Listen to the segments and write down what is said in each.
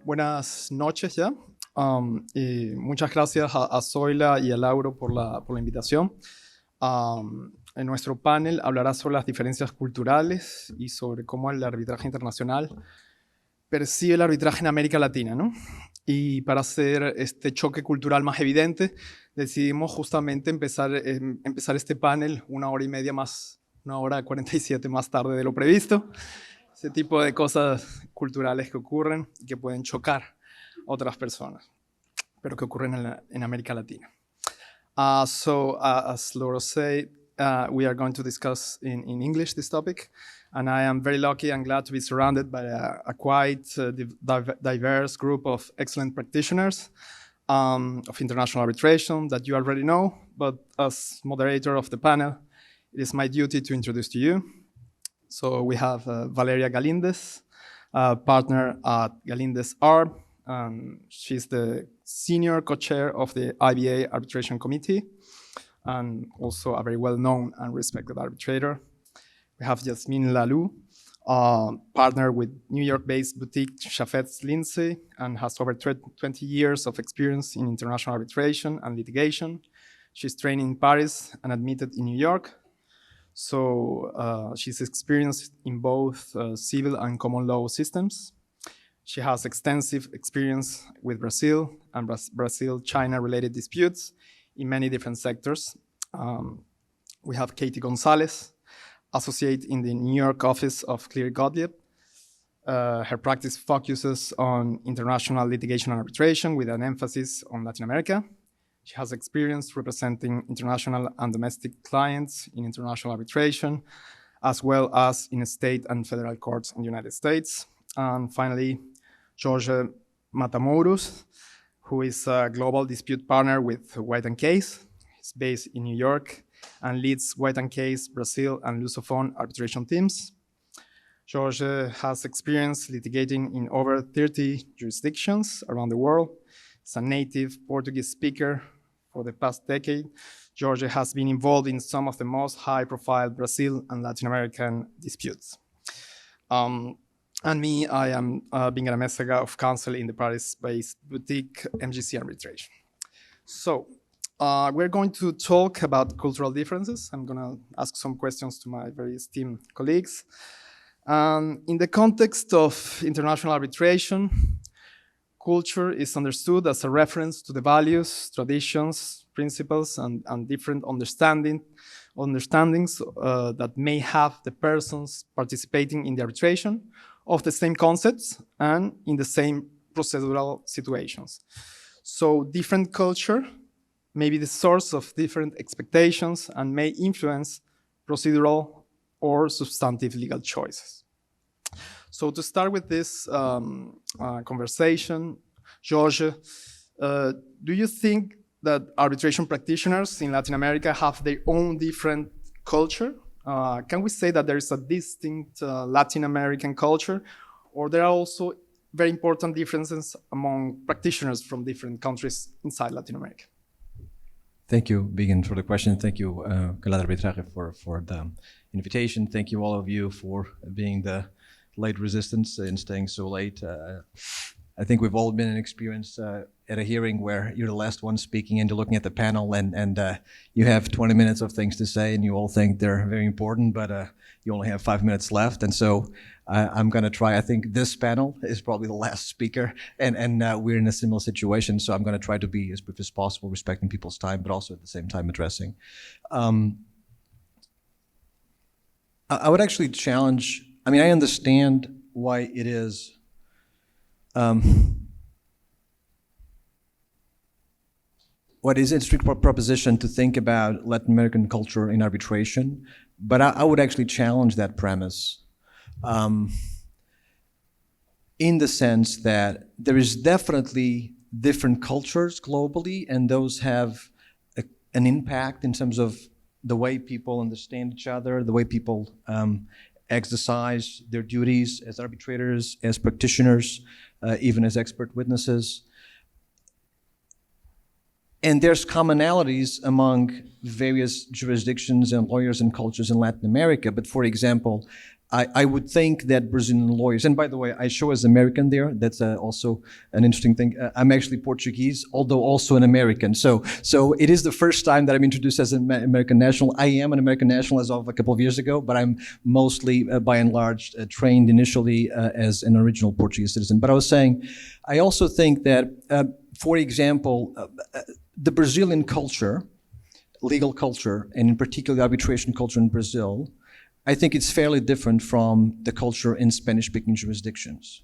Buenas noches ya. Y muchas gracias a Zoila y a Lauro por la invitación. En nuestro panel hablará sobre las diferencias culturales y sobre cómo el arbitraje internacional percibe el arbitraje en América Latina, ¿no? Y para hacer este choque cultural más evidente, decidimos justamente empezar este panel 1 hora y media más, 1 hora 47 más tarde de lo previsto. Ese tipo de cosas culturales que ocurren y que pueden chocar a otras personas, pero que ocurren en América Latina. As Laura said, we are going to discuss in English this topic, and I am very lucky and glad to be surrounded by a quite diverse group of excellent practitioners of international arbitration that you already know, but as moderator of the panel, it is my duty to introduce to you. So we have Valeria Galíndez, partner at Galíndez Arb. She's the senior co-chair of the IBA Arbitration Committee and also a very well-known and respected arbitrator. We have Yasmine Lahlou, partner with New York-based boutique Chaffetz Lindsay and has over 20 years of experience in international arbitration and litigation. She's trained in Paris and admitted in New York. So she's experienced in both civil and common law systems. She has extensive experience with Brazil and Brazil-China related disputes in many different sectors. We have Katie Gonzalez, associate in the New York office of Cleary Gottlieb. Her practice focuses on international litigation and arbitration with an emphasis on Latin America. She has experience representing international and domestic clients in international arbitration, as well as in state and federal courts in the United States. And finally, Jorge Mattamouros, who is a global dispute partner with White & Case. He's based in New York and leads White & Case Brazil and Lusophone arbitration teams. Jorge has experience litigating in over 30 jurisdictions around the world. He's a native Portuguese speaker. For the past decade, Jorge has been involved in some of the most high-profile Brazil and Latin American disputes. And me, I am Bingen Amezaga of counsel in the Paris-based boutique MGC Arbitration. So we're going to talk about cultural differences. I'm going to ask some questions to my very esteemed colleagues. In the context of international arbitration, culture is understood as a reference to the values, traditions, principles, and different understandings that may have the persons participating in the arbitration of the same concepts and in the same procedural situations. So different culture may be the source of different expectations and may influence procedural or substantive legal choices. So to start with this conversation, Jorge, do you think that arbitration practitioners in Latin America have their own different culture? Can we say that there is a distinct Latin American culture, or there are also very important differences among practitioners from different countries inside Latin America? Thank you, Bingen, for the question. Thank you, Canal Arbitraje, for the invitation. Thank you, all of you, for being the late resistance in staying so late. I think we've all been in experience at a hearing where you're the last one speaking and you're looking at the panel and you have 20 minutes of things to say and you all think they're very important, but you only have 5 minutes left. And so I'm going to try. I think this panel is probably the last speaker and we're in a similar situation. So I'm going to try to be as brief as possible, respecting people's time, but also at the same time addressing. I would actually challenge, I mean, I understand why it is what is a strict proposition to think about Latin American culture in arbitration, but I would actually challenge that premise in the sense that there is definitely different cultures globally, and those have an impact in terms of the way people understand each other, the way people exercise their duties as arbitrators, as practitioners, even as expert witnesses. And there's commonalities among various jurisdictions and lawyers and cultures in Latin America. But for example, I would think that Brazilian lawyers, and by the way, I show as American there. That's also an interesting thing. I'm actually Portuguese, although also an American. So it is the first time that I'm introduced as an American national. I am an American national as of a couple of years ago, but I'm mostly, by and large, trained initially as an original Portuguese citizen. But I was saying, I also think that, for example, the Brazilian culture, legal culture, and in particular the arbitration culture in Brazil, I think it's fairly different from the culture in Spanish-speaking jurisdictions.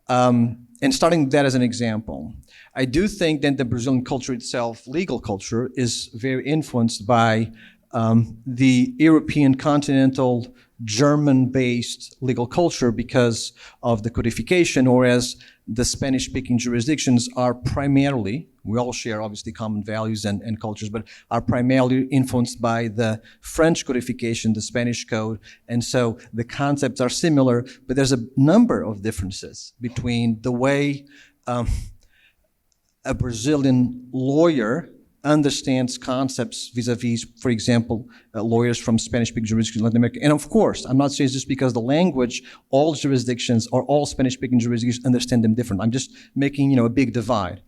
And starting that as an example, I do think that the Brazilian culture itself, legal culture, is very influenced by the European continental German-based legal culture because of the codification, whereas the Spanish-speaking jurisdictions are primarily, we all share obviously common values and cultures, but are primarily influenced by the French codification, the Spanish code, and so the concepts are similar, but there's a number of differences between the way a Brazilian lawyer understands concepts vis-a-vis, for example, lawyers from Spanish-speaking jurisdictions in Latin America. And of course, I'm not saying just because the language, all jurisdictions or all Spanish-speaking jurisdictions understand them different. I'm just making, a big divide.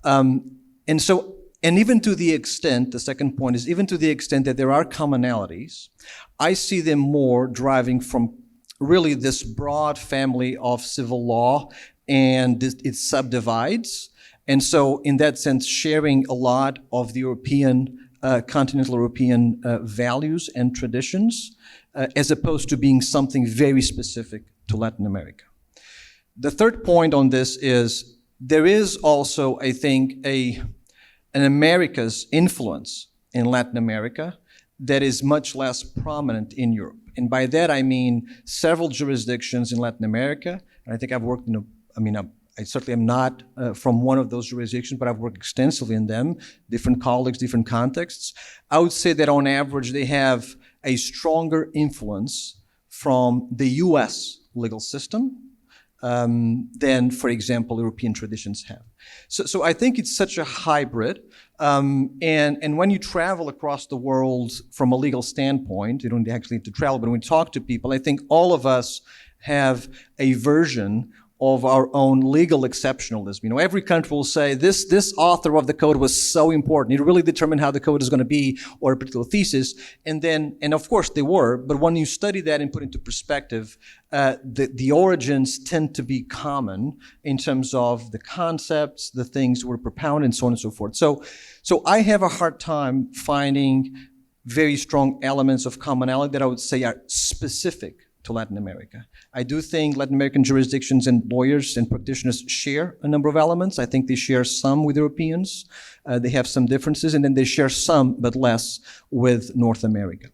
And even to the extent, the second point is, even to the extent that there are commonalities, I see them more driving from really this broad family of civil law, and it subdivides. And so in that sense, sharing a lot of the continental European values and traditions, as opposed to being something very specific to Latin America. The third point on this is there is also, I think, an America's influence in Latin America that is much less prominent in Europe. And by that I mean several jurisdictions in Latin America, and I think I've worked I certainly am not from one of those jurisdictions, but I've worked extensively in them, different colleagues, different contexts. I would say that on average, they have a stronger influence from the US legal system than, for example, European traditions have. So I think it's such a hybrid. And when you travel across the world from a legal standpoint, you don't actually have to travel, but when we talk to people, I think all of us have a version of our own legal exceptionalism. Every country will say this author of the code was so important. It really determined how the code is going to be, or a particular thesis. And of course they were, but when you study that and put into perspective, the origins tend to be common in terms of the concepts, the things were propounded, and so on and so forth. So I have a hard time finding very strong elements of commonality that I would say are specific to Latin America. I do think Latin American jurisdictions and lawyers and practitioners share a number of elements. I think they share some with Europeans. They have some differences, and then they share some, but less, with North America.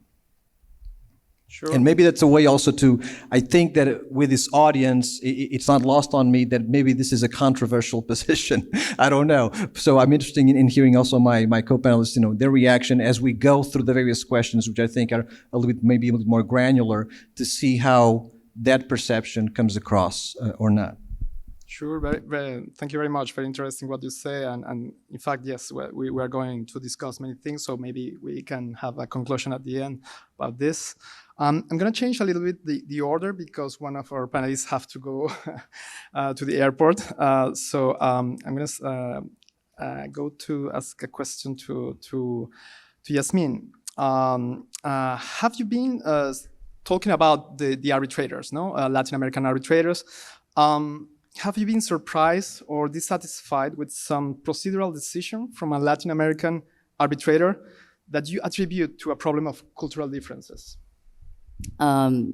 Sure. And maybe that's a way also to, I think that with this audience, it's not lost on me that maybe this is a controversial position. I don't know. So I'm interested in hearing also my co-panelists, their reaction as we go through the various questions, which I think are maybe a little bit more granular, to see how that perception comes across or not. Sure, thank you very much. Very interesting what you say. And in fact, yes, we are going to discuss many things, so maybe we can have a conclusion at the end about this. I'm going to change a little bit the order because one of our panelists have to go to the airport. So I'm going to go to ask a question to Yasmine. Have you been talking about the arbitrators, Latin American arbitrators? Have you been surprised or dissatisfied with some procedural decision from a Latin American arbitrator that you attribute to a problem of cultural differences? Thank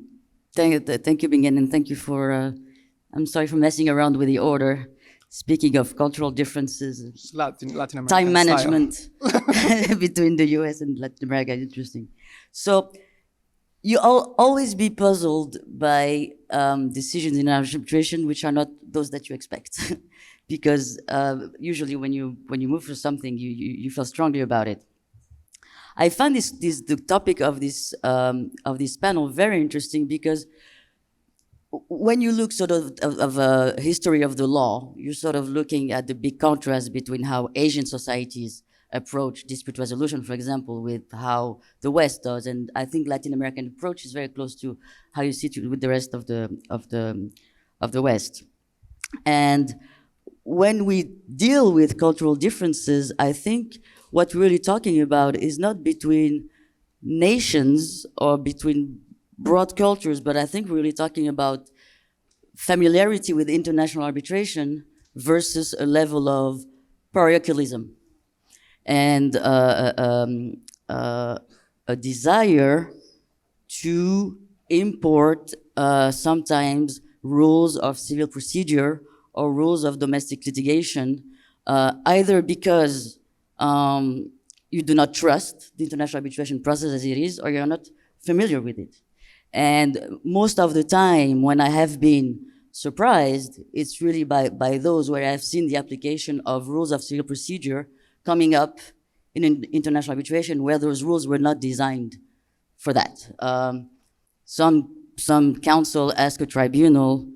you, Bingen, and thank you for, I'm sorry for messing around with the order. Speaking of cultural differences, Latin American time management between the US and Latin America, interesting. So you'll always be puzzled by decisions in arbitration which are not those that you expect. Because usually when you move for something, you feel strongly about it. I find the topic of this panel very interesting because when you look sort of a history of the law, you're sort of looking at the big contrast between how Asian societies approach dispute resolution, for example, with how the West does, and I think Latin American approach is very close to how you see it with the rest of the West. And when we deal with cultural differences, I think what we're really talking about is not between nations or between broad cultures, but I think we're really talking about familiarity with international arbitration versus a level of parochialism and a desire to import sometimes rules of civil procedure or rules of domestic litigation, either because you do not trust the international arbitration process as it is, or you're not familiar with it. And most of the time, when I have been surprised, it's really by those where I've seen the application of rules of civil procedure coming up in an international arbitration where those rules were not designed for that. Some counsel ask a tribunal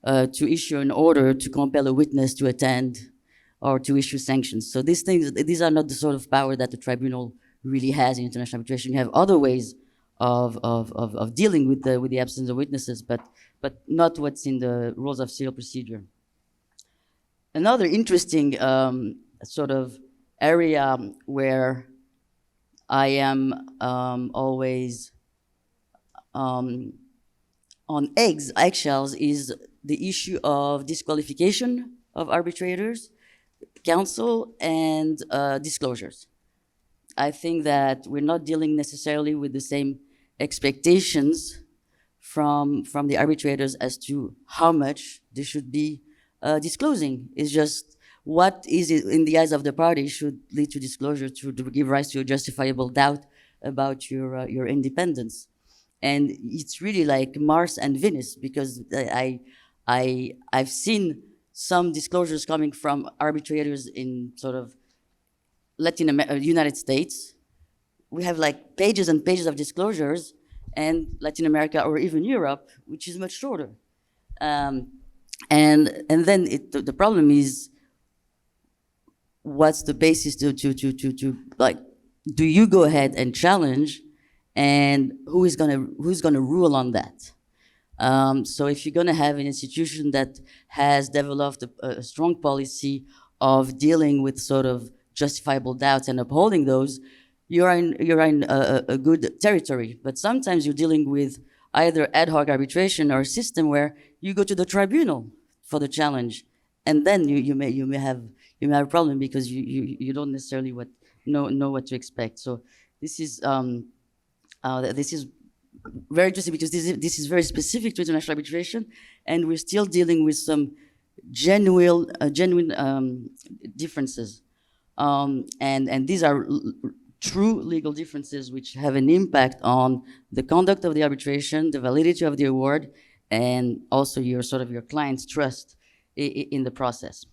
to issue an order to compel a witness to attend or to issue sanctions. So these are not the sort of power that the tribunal really has in international arbitration. You have other ways of dealing with the absence of witnesses, but not what's in the rules of civil procedure. Another interesting sort of area where I am always on eggshells is the issue of disqualification of arbitrators, counsel, and disclosures. I think that we're not dealing necessarily with the same expectations from the arbitrators as to how much they should be disclosing. It's just what is it in the eyes of the party should lead to disclosure to give rise to a justifiable doubt about your independence. And it's really like Mars and Venus, because I've seen some disclosures coming from arbitrators in sort of United States. We have like pages and pages of disclosures, and Latin America or even Europe, which is much shorter. And then the problem is, what's the basis to like, do you go ahead and challenge, and who's gonna rule on that? So if you're gonna have an institution that has developed a strong policy of dealing with sort of justifiable doubts and upholding those, you're in a good territory. But sometimes you're dealing with either ad hoc arbitration or a system where you go to the tribunal for the challenge, and then you may have a problem because you don't necessarily know what to expect. So this is very interesting, because this is very specific to international arbitration, and we're still dealing with some genuine differences. And these are true legal differences which have an impact on the conduct of the arbitration, the validity of the award, and also your client's trust in the process.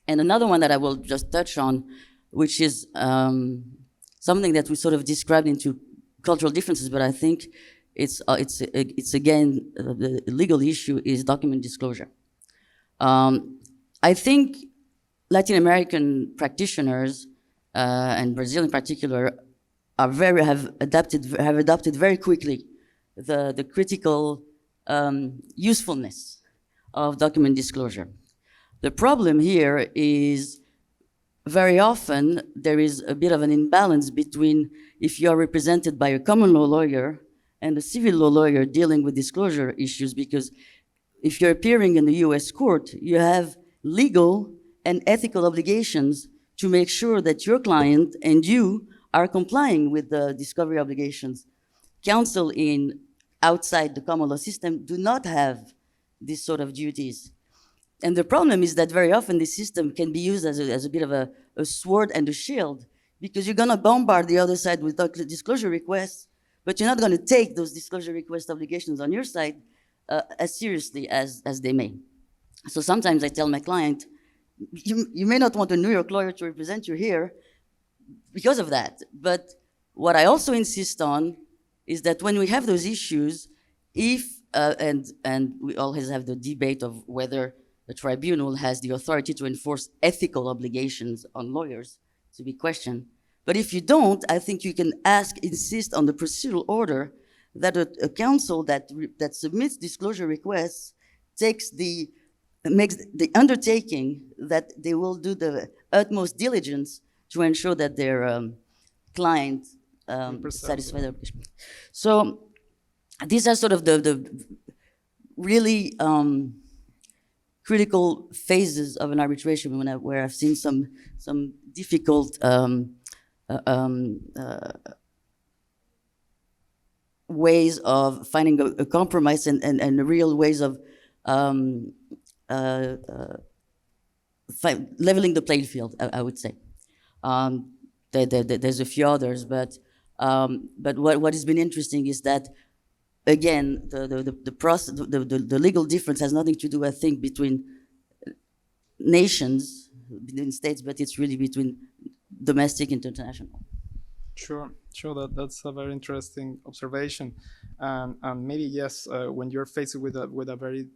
And another one that I will just touch on, which is something that we sort of described into cultural differences, but I think it's again the legal issue is document disclosure. I think Latin American practitioners and Brazil in particular have adopted very quickly the critical usefulness of document disclosure. The problem here is very often there is a bit of an imbalance between if you are represented by a common law lawyer and a civil law lawyer dealing with disclosure issues, because if you're appearing in the US court, you have legal and ethical obligations to make sure that your client and you are complying with the discovery obligations. Counsel outside the common law system do not have these sort of duties. And the problem is that very often the system can be used as a bit of a sword and a shield, because you're gonna bombard the other side with disclosure requests, but you're not gonna take those disclosure request obligations on your side as seriously as they may. So sometimes I tell my client, you may not want a New York lawyer to represent you here because of that. But what I also insist on is that when we have those issues, and we always have the debate of whether the tribunal has the authority to enforce ethical obligations on lawyers. to be questioned. But if you don't, I think you can insist on the procedural order that a counsel that submits disclosure requests makes the undertaking that they will do the utmost diligence to ensure that their client satisfies their obligation. So these are sort of the really critical phases of an arbitration where I've seen some difficult ways of finding a compromise and real ways of leveling the playing field, I would say. There's a few others, but what has been interesting is that, again, the legal difference has nothing to do, I think, between nations, between states, but it's really between domestic and international. Sure. That's a very interesting observation, and maybe yes, when you're faced with a very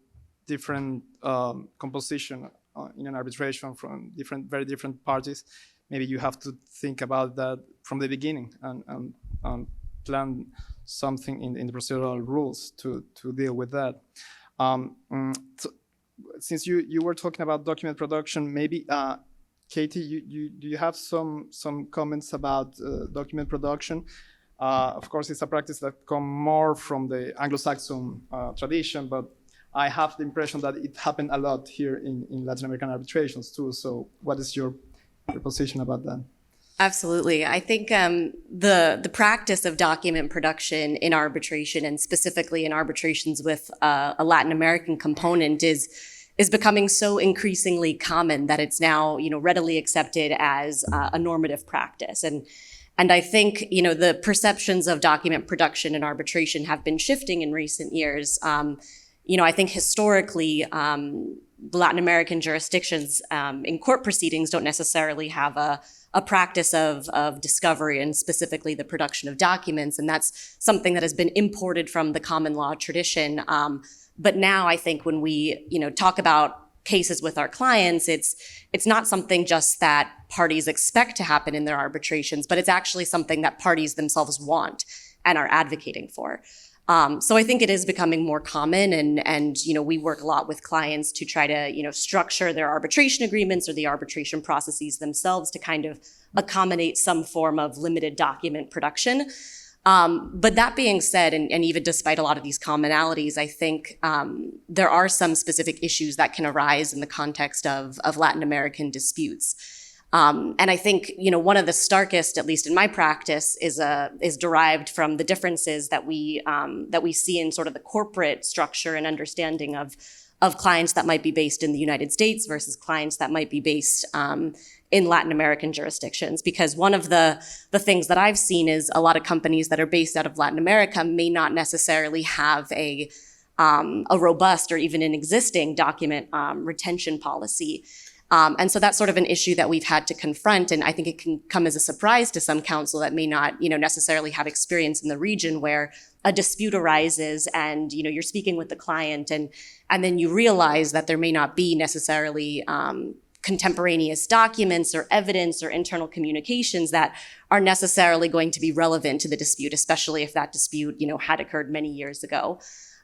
different composition in an arbitration from very different parties, maybe you have to think about that from the beginning and plan something in the procedural rules to deal with that. So since you were talking about document production, maybe Katie, do you have some comments about document production? Of course, it's a practice that comes more from the Anglo-Saxon tradition, but I have the impression that it happened a lot here in Latin American arbitrations too. So what is your position about that? Absolutely. I think the practice of document production in arbitration, and specifically in arbitrations with a Latin American component, is becoming so increasingly common that it's now, readily accepted as a normative practice. And I think, the perceptions of document production in arbitration have been shifting in recent years. I think historically, Latin American jurisdictions in court proceedings don't necessarily have a practice of discovery, and specifically the production of documents. And that's something that has been imported from the common law tradition. But now I think when we, talk about cases with our clients, it's not something just that parties expect to happen in their arbitrations, but it's actually something that parties themselves want and are advocating for. So I think it is becoming more common, and we work a lot with clients to try to structure their arbitration agreements or the arbitration processes themselves to kind of accommodate some form of limited document production. But that being said, and even despite a lot of these commonalities, I think there are some specific issues that can arise in the context of Latin American disputes. And I think, one of the starkest, at least in my practice, is derived from the differences that we see in sort of the corporate structure and understanding of clients that might be based in the United States versus clients that might be based in Latin American jurisdictions. Because one of the things that I've seen is a lot of companies that are based out of Latin America may not necessarily have a robust or even an existing document retention policy. And so that's sort of an issue that we've had to confront. And I think it can come as a surprise to some counsel that may not, necessarily have experience in the region, where a dispute arises and, you're speaking with the client and then you realize that there may not be necessarily contemporaneous documents or evidence or internal communications that are necessarily going to be relevant to the dispute, especially if that dispute, had occurred many years ago.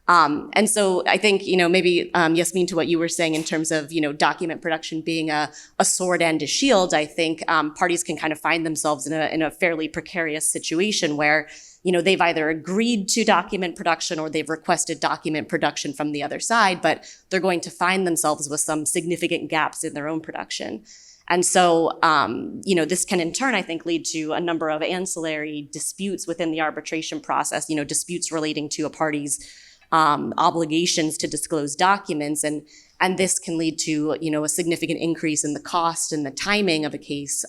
And so I think, maybe, Yasmine, to what you were saying in terms of, document production being a sword and a shield, I think parties can kind of find themselves in a fairly precarious situation where, they've either agreed to document production or they've requested document production from the other side, but they're going to find themselves with some significant gaps in their own production. And so, this can in turn, I think, lead to a number of ancillary disputes within the arbitration process, disputes relating to a party's obligations to disclose documents, and this can lead to a significant increase in the cost and the timing of a case,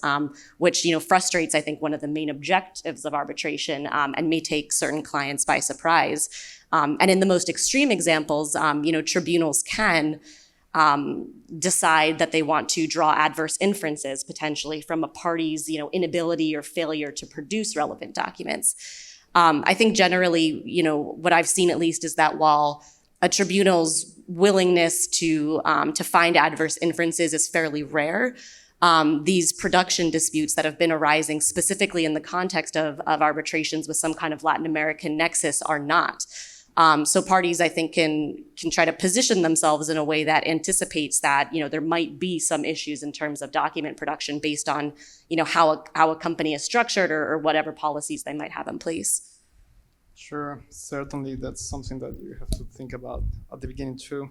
which frustrates, I think, one of the main objectives of arbitration, and may take certain clients by surprise. And in the most extreme examples, tribunals can decide that they want to draw adverse inferences potentially from a party's inability or failure to produce relevant documents. I think generally, what I've seen at least is that while a tribunal's willingness to find adverse inferences is fairly rare, these production disputes that have been arising specifically in the context of arbitrations with some kind of Latin American nexus are not. So parties, I think, can try to position themselves in a way that anticipates that, there might be some issues in terms of document production based on, how a company is structured or whatever policies they might have in place. Sure, certainly that's something that you have to think about at the beginning too.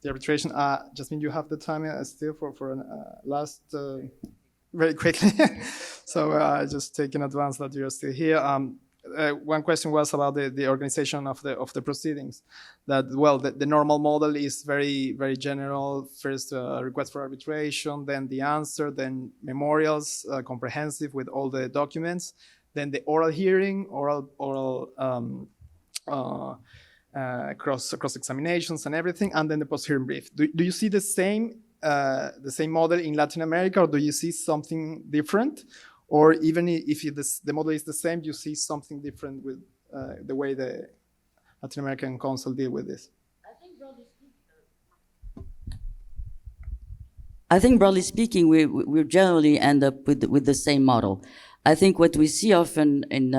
The arbitration. Yasmine, you have the time still for an last, very quickly. So just take in advance that you're still here. One question was about the organization of the proceedings. That the normal model is very very general. First request for arbitration, then the answer, then memorials, comprehensive with all the documents, then the oral hearing, cross examinations and everything, and then the post hearing brief. Do you see the same model in Latin America, or do you see something different? Or even if the model is the same, you see something different with the way the Latin American counsel deal with this? I think broadly speaking, we generally end up with the same model. I think what we see often in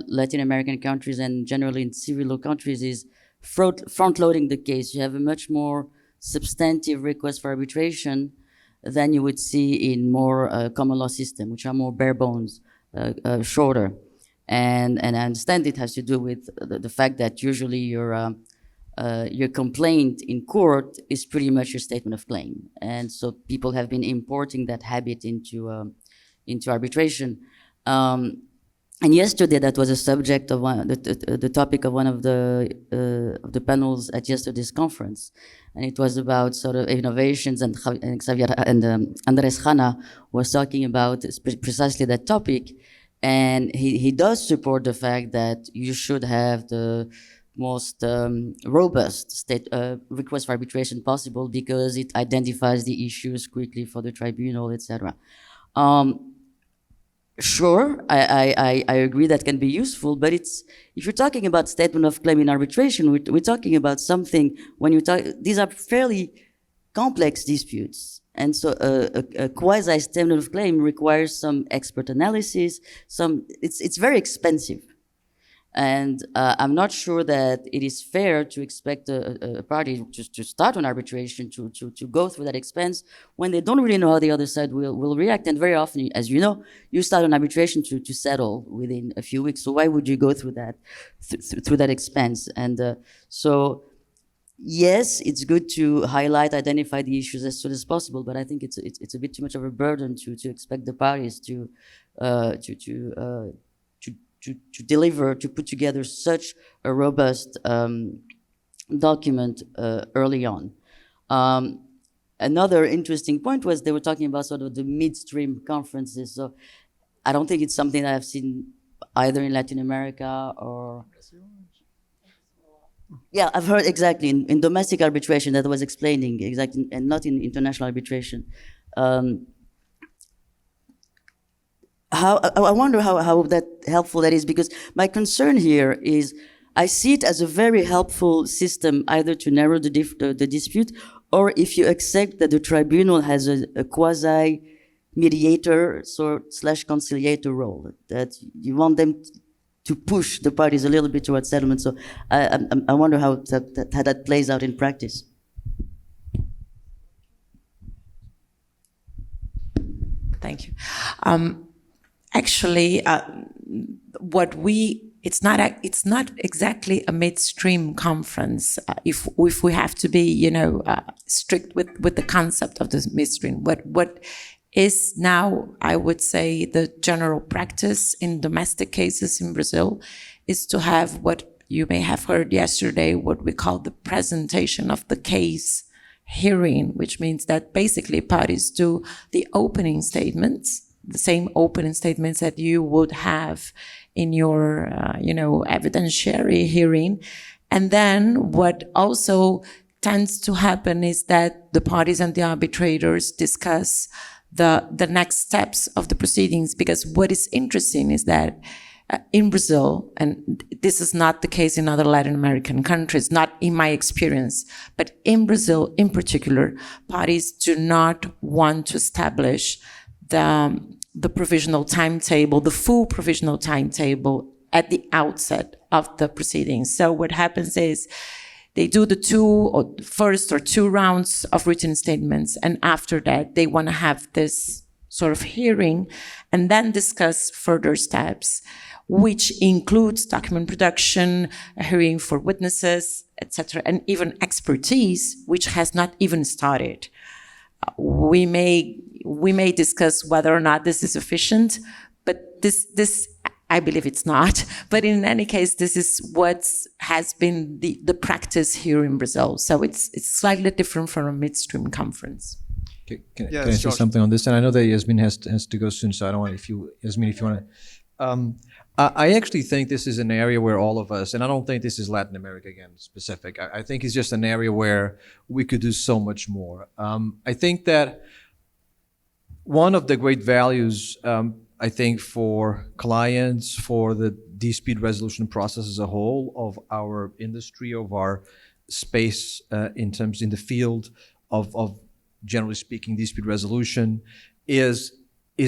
Latin American countries and generally in civil law countries is front-loading the case. You have a much more substantive request for arbitration than you would see in more common law system, which are more bare bones, shorter. And I understand it has to do with the fact that usually your complaint in court is pretty much your statement of claim. And so people have been importing that habit into arbitration. And yesterday, that was a subject of the topic of one of the panels at yesterday's conference, and it was about sort of innovations. And Xavier and Andres Hanna was talking about precisely that topic, and he does support the fact that you should have the most robust state request for arbitration possible because it identifies the issues quickly for the tribunal, etc. Sure, I agree that can be useful, but if you're talking about statement of claim in arbitration, we're talking about something, these are fairly complex disputes. And so a quasi statement of claim requires some expert analysis, it's very expensive. And I'm not sure that it is fair to expect a party to start an arbitration, to go through that expense when they don't really know how the other side will react. And very often, as you know, you start an arbitration to settle within a few weeks. So why would you go through that, through that expense? And so, yes, it's good to identify the issues as soon as possible, but I think it's a bit too much of a burden to expect the parties to deliver, to put together such a robust document early on. Another interesting point was they were talking about sort of the midstream conferences. So I don't think it's something that I've seen either in Latin America or... Yeah, I've heard exactly in domestic arbitration that I was explaining exactly, and not in international arbitration. I wonder how that helpful that is, because my concern here is I see it as a very helpful system either to narrow the dispute, or if you accept that the tribunal has a quasi mediator / conciliator role, that you want them to push the parties a little bit towards settlement. So I wonder how that plays out in practice. Thank you. Actually, it's not exactly a midstream conference. If we have to be, strict with the concept of this midstream, what is now, I would say, the general practice in domestic cases in Brazil is to have what you may have heard yesterday, what we call the presentation of the case hearing, which means that basically parties do the opening statements, the same opening statements that you would have in your, evidentiary hearing. And then what also tends to happen is that the parties and the arbitrators discuss the next steps of the proceedings, because what is interesting is that in Brazil, and this is not the case in other Latin American countries, not in my experience, but in Brazil in particular, do not want to establish the provisional timetable, the full provisional timetable at the outset of the proceedings. So what happens is they do the first or two rounds of written statements, and after that they want to have this sort of hearing and then discuss further steps, which includes document production, a hearing for witnesses, etc., and even expertise, which has not even started. We may discuss whether or not this is sufficient, but this I believe it's not. But in any case, this is what has been the practice here in Brazil. So it's slightly different from a midstream conference. Can I say something on this? And I know that Yasmine has to go soon, so I don't want Yasmine, if you want to. I actually think this is an area where all of us, and I don't think this is Latin America again specific. I think it's just an area where we could do so much more. I think that one of the great values, I think, for clients, for the dispute resolution process as a whole of our industry, of our space in the field of generally speaking dispute resolution, is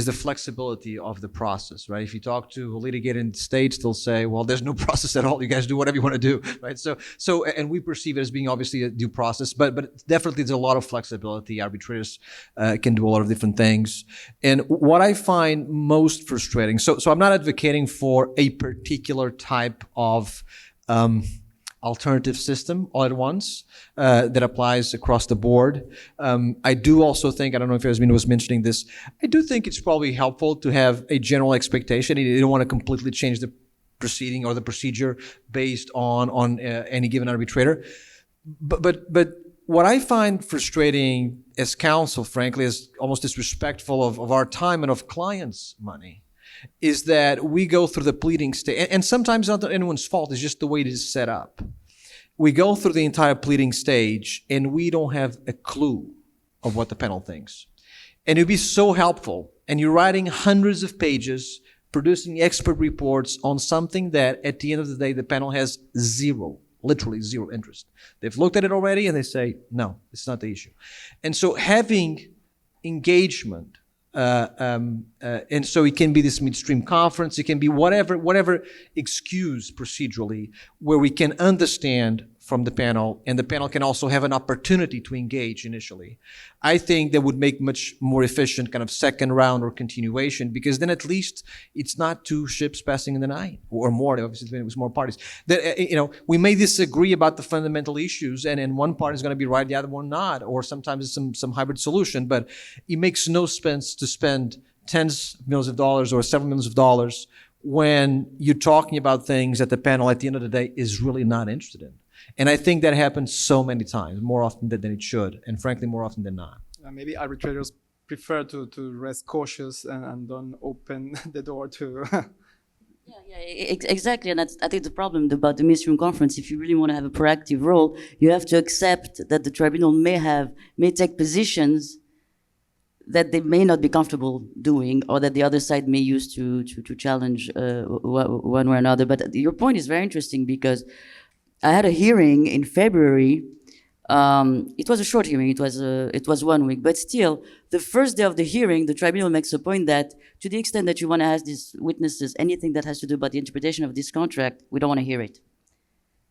the flexibility of the process, right? If you talk to a litigator in the States, they'll say, well, there's no process at all. You guys do whatever you want to do, right? So, and we perceive it as being obviously a due process, but definitely there's a lot of flexibility. Arbitrators can do a lot of different things. And what I find most frustrating, so I'm not advocating for a particular type of alternative system all at once that applies across the board. I do also think, I don't know if Yasmine was mentioning this, I do think it's probably helpful to have a general expectation. You don't want to completely change the proceeding or the procedure based on any given arbitrator. But what I find frustrating as counsel, frankly, is almost disrespectful of our time and of clients' money, is that we go through the pleading stage, and sometimes not anyone's fault, it's just the way it is set up. We go through the entire pleading stage and we don't have a clue of what the panel thinks. And it would be so helpful, and you're writing hundreds of pages, producing expert reports on something that at the end of the day the panel has literally zero interest. They've looked at it already and they say, no, it's not the issue. And so having engagement, and so it can be this midstream conference, it can be whatever excuse procedurally where we can understand from the panel, and the panel can also have an opportunity to engage initially. I think that would make much more efficient kind of second round or continuation, because then at least it's not two ships passing in the night or more. Obviously, it was more parties. That we may disagree about the fundamental issues, and one party is going to be right, the other one not, or sometimes it's some hybrid solution. But it makes no sense to spend tens of millions of dollars or several millions of dollars when you're talking about things that the panel at the end of the day is really not interested in. And I think that happens so many times, more often than it should, and frankly, more often than not. Maybe arbitrators prefer to rest cautious and don't open the door to... Exactly. And I think the problem about the midstream conference, if you really want to have a proactive role, you have to accept that the tribunal may take positions that they may not be comfortable doing, or that the other side may use to challenge one way or another. But your point is very interesting, because I had a hearing in February. It was a short hearing. It was 1 week, but still, the first day of the hearing, the tribunal makes a point that to the extent that you want to ask these witnesses anything that has to do about the interpretation of this contract, we don't want to hear it.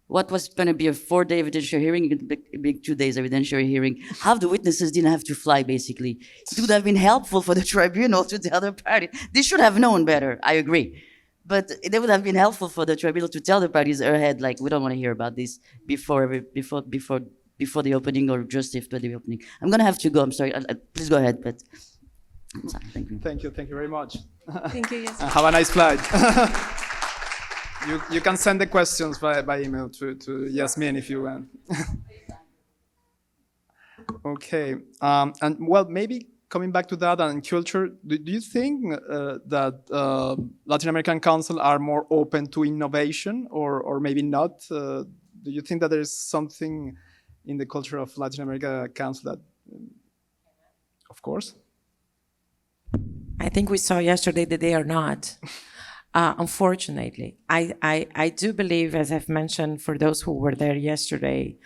What was going to be a 4-day evidentiary hearing, it could be 2 days evidentiary hearing. Half the witnesses didn't have to fly, basically. It would have been helpful for the tribunal to the other party. They should have known better, I agree. But it would have been helpful for the tribunal to tell the parties ahead, like, we don't want to hear about this before the opening, or just after the opening. I'm going to have to go. I'm sorry. Please go ahead. But I'm sorry. Thank you. Thank you very much. Thank you, yes. Have a nice flight. You can send the questions by email to Yasmine if you want. Okay. And well, maybe coming back to that and culture, do you think that Latin American counsel are more open to innovation, or maybe not? Do you think that there is something in the culture of Latin America counsel that, of course? I think we saw yesterday that they are not. Unfortunately, I do believe, as I've mentioned for those who were there yesterday,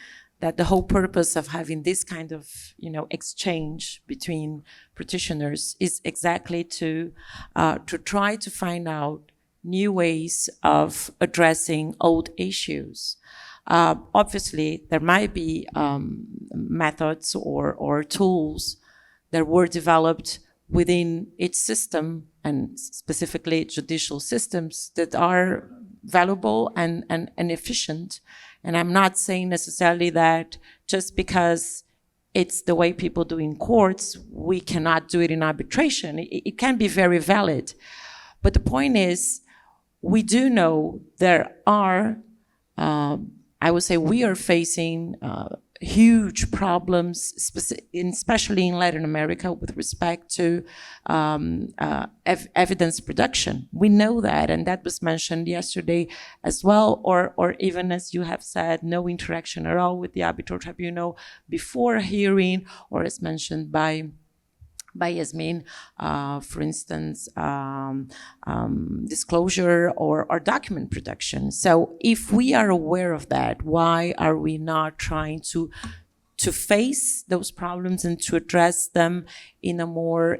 that the whole purpose of having this kind of, exchange between practitioners is exactly to try to find out new ways of addressing old issues. Obviously, there might be methods or tools that were developed within each system, and specifically judicial systems, that are valuable and efficient. And I'm not saying necessarily that just because it's the way people do in courts, we cannot do it in arbitration. It can be very valid. But the point is, we do know there are, I would say we are facing huge problems, especially in Latin America, with respect to evidence production. We know that, and that was mentioned yesterday as well, or even as you have said, no interaction at all with the arbitral tribunal before a hearing, or as mentioned by Yasmine, for instance, disclosure or document production. So if we are aware of that, why are we not trying to face those problems and to address them in a more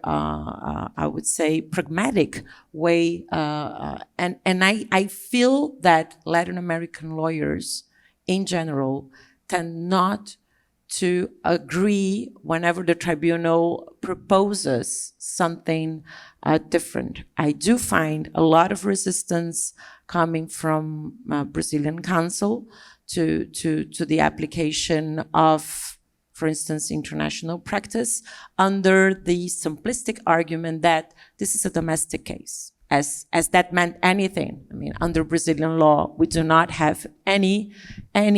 I would say, pragmatic way? And I feel that Latin American lawyers in general tend not to agree whenever the tribunal proposes something different. I do find a lot of resistance coming from Brazilian counsel to the application of, for instance, international practice under the simplistic argument that this is a domestic case. As that meant anything. I mean, under Brazilian law, we do not have any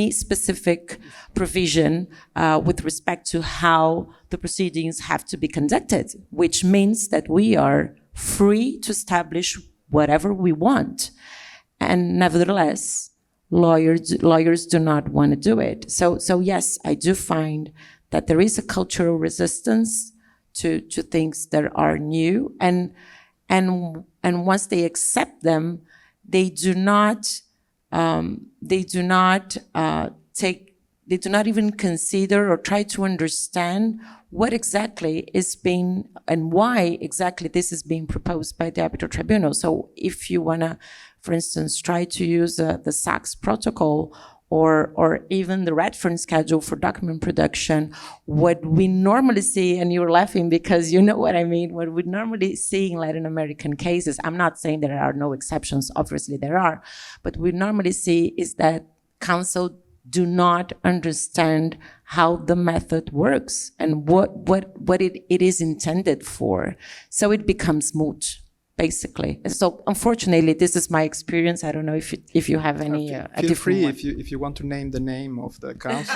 specific provision with respect to how the proceedings have to be conducted, which means that we are free to establish whatever we want. And nevertheless, lawyers do not want to do it. So yes, I do find that there is a cultural resistance to things that are new, and once they accept them, they do not even consider or try to understand what exactly is being and why exactly this is being proposed by the arbitral tribunal. So if you want to, for instance, try to use the Sachs protocol or even the reference schedule for document production, what we normally see, and you're laughing because you know what I mean, what we normally see in Latin American cases, I'm not saying there are no exceptions, obviously there are, but we normally see is that counsel do not understand how the method works and what it is intended for. So it becomes moot, basically. So unfortunately, this is my experience. I don't know if you have any feel free if you want to name the name of the counsel.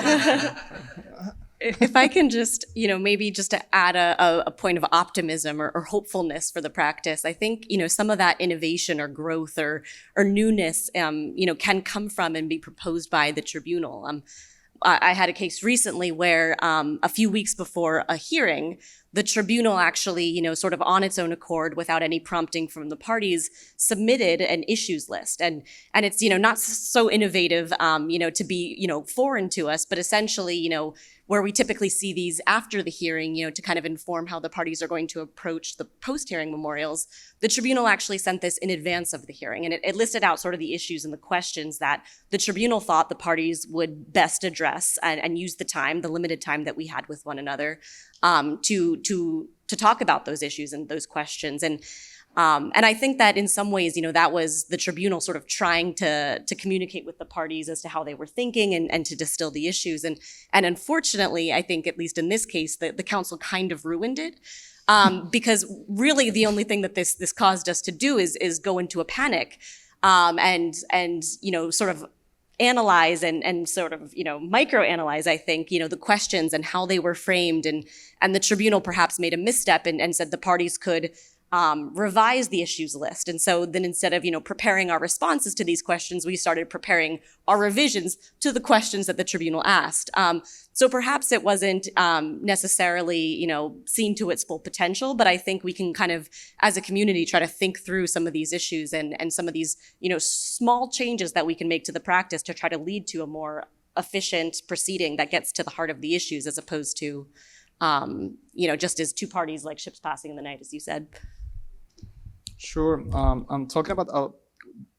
If I can just, maybe just to add a point of optimism or hopefulness for the practice, I think, some of that innovation or growth or newness, can come from and be proposed by the tribunal. I had a case recently where a few weeks before a hearing, the tribunal actually, sort of on its own accord, without any prompting from the parties, submitted an issues list. And it's, not so innovative, to be, foreign to us, but essentially, where we typically see these after the hearing, to kind of inform how the parties are going to approach the post-hearing memorials, the tribunal actually sent this in advance of the hearing. And it listed out sort of the issues and the questions that the tribunal thought the parties would best address and use the limited time that we had with one another, to talk about those issues and those questions. And I think that in some ways, that was the tribunal sort of trying to communicate with the parties as to how they were thinking and to distill the issues. And unfortunately, I think, at least in this case, the council kind of ruined it. Because really the only thing that this caused us to do is go into a panic, and sort of analyze and sort of, microanalyze, I think, the questions and how they were framed. And the tribunal perhaps made a misstep and said the parties could revise the issues list. And so then instead of, preparing our responses to these questions, we started preparing our revisions to the questions that the tribunal asked. So perhaps it wasn't necessarily, seen to its full potential, but I think we can kind of, as a community, try to think through some of these issues and some of these, small changes that we can make to the practice to try to lead to a more efficient proceeding that gets to the heart of the issues, as opposed to, just as two parties like ships passing in the night, as you said. Sure. I'm talking about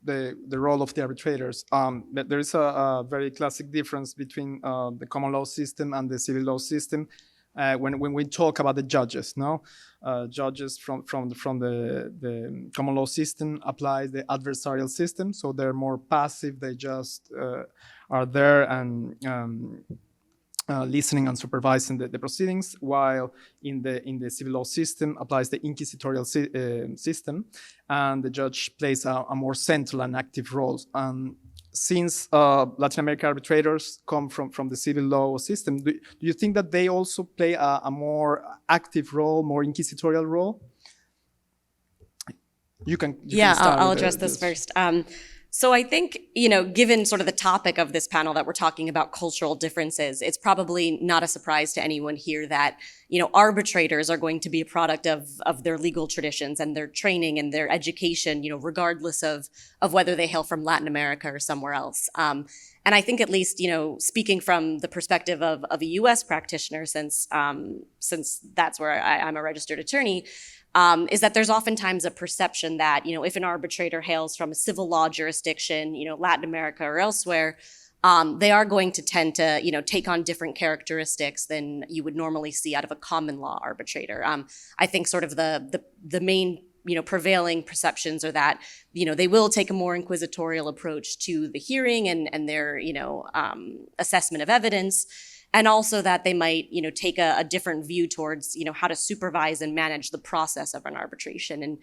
the role of the arbitrators. There is a very classic difference between the common law system and the civil law system. When we talk about the judges, judges from the common law system apply the adversarial system, so they're more passive. They just are there and listening and supervising the proceedings, while in the civil law system applies the inquisitorial system, and the judge plays a more central and active role. Since Latin American arbitrators come from the civil law system, do you think that they also play a more active role, more inquisitorial role? You can start. I'll address this first. So I think, given sort of the topic of this panel that we're talking about cultural differences, it's probably not a surprise to anyone here that, arbitrators are going to be a product of their legal traditions and their training and their education, regardless of whether they hail from Latin America or somewhere else. And I think at least, speaking from the perspective of a US practitioner, since that's where I'm a registered attorney, is that there's oftentimes a perception that, if an arbitrator hails from a civil law jurisdiction, Latin America or elsewhere, they are going to tend to, take on different characteristics than you would normally see out of a common law arbitrator. I think sort of the main, prevailing perceptions are that, they will take a more inquisitorial approach to the hearing and their, assessment of evidence. And also that they might, take a different view towards, how to supervise and manage the process of an arbitration. And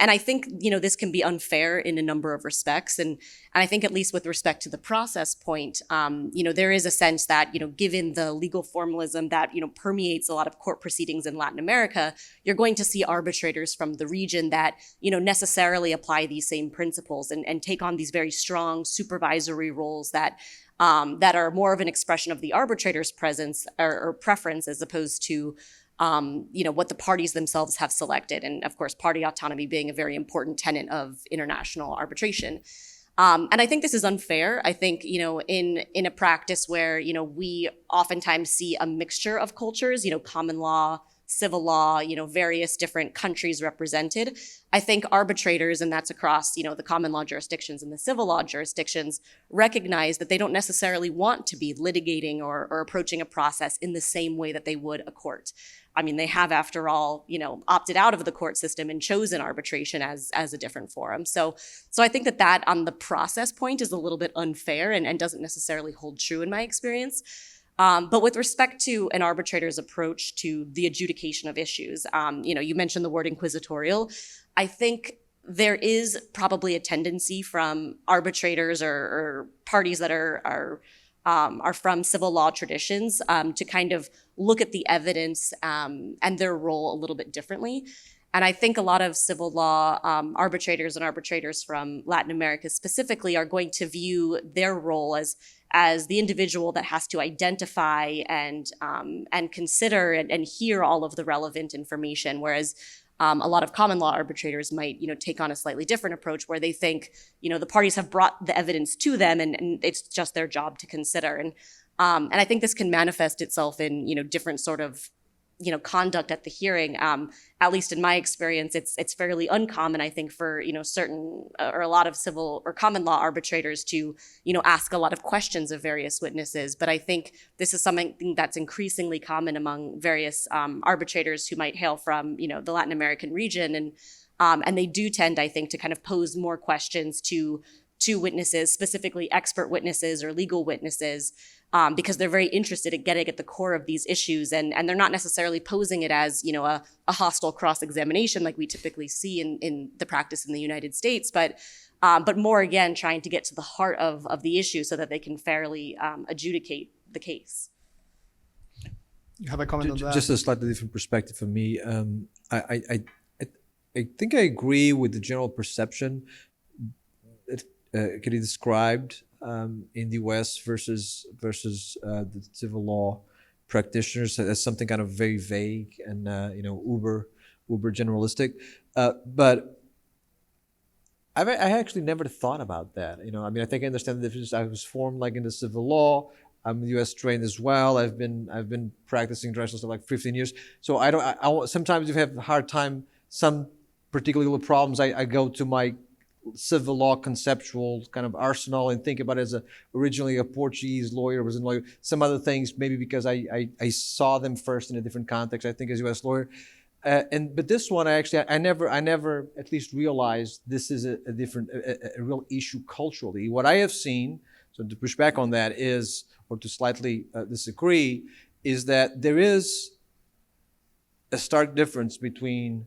I think, this can be unfair in a number of respects. And I think at least with respect to the process point, there is a sense that, given the legal formalism that, permeates a lot of court proceedings in Latin America, you're going to see arbitrators from the region that, necessarily apply these same principles and take on these very strong supervisory roles that are more of an expression of the arbitrator's presence or preference, as opposed to, what the parties themselves have selected. And of course, party autonomy being a very important tenet of international arbitration. And I think this is unfair. I think, in a practice where, we oftentimes see a mixture of cultures, common law, civil law, various different countries represented. I think arbitrators, and that's across, the common law jurisdictions and the civil law jurisdictions, recognize that they don't necessarily want to be litigating or approaching a process in the same way that they would a court. I mean, they have, after all, opted out of the court system and chosen arbitration as a different forum. So I think that on the process point is a little bit unfair and doesn't necessarily hold true in my experience. But with respect to an arbitrator's approach to the adjudication of issues, you mentioned the word inquisitorial. I think there is probably a tendency from arbitrators or parties that are from civil law traditions to kind of look at the evidence and their role a little bit differently. And I think a lot of civil law arbitrators and arbitrators from Latin America specifically are going to view their role as the individual that has to identify and consider and hear all of the relevant information, whereas a lot of common law arbitrators might, take on a slightly different approach where they think, the parties have brought the evidence to them and it's just their job to consider. And I think this can manifest itself in, different sort of, conduct at the hearing. At least in my experience, it's fairly uncommon, I think, for, certain or a lot of civil or common law arbitrators to, ask a lot of questions of various witnesses. But I think this is something that's increasingly common among various arbitrators who might hail from, the Latin American region. And they do tend, I think, to kind of pose more questions to witnesses, specifically expert witnesses or legal witnesses, because they're very interested in getting at the core of these issues, and they're not necessarily posing it as, a hostile cross-examination like we typically see in the practice in the United States, but more, again, trying to get to the heart of the issue so that they can fairly adjudicate the case. You have a comment on that? Just a slightly different perspective for me. I think I agree with the general perception that Kiri described in the US versus the civil law practitioners as something kind of very vague and uber generalistic. But I actually never thought about that. I think I understand the difference. I was formed like in the civil law. I'm US trained as well. I've been practicing international stuff like 15 years. So sometimes if I have a hard time, some particular problems, I go to my civil law conceptual kind of arsenal and think about it as originally a Portuguese lawyer, was a lawyer. Some other things, maybe because I saw them first in a different context, I think as US lawyer. But this one, I never at least realized this is a real issue culturally. What I have seen, so to push back on that is, or to slightly disagree, is that there is a stark difference between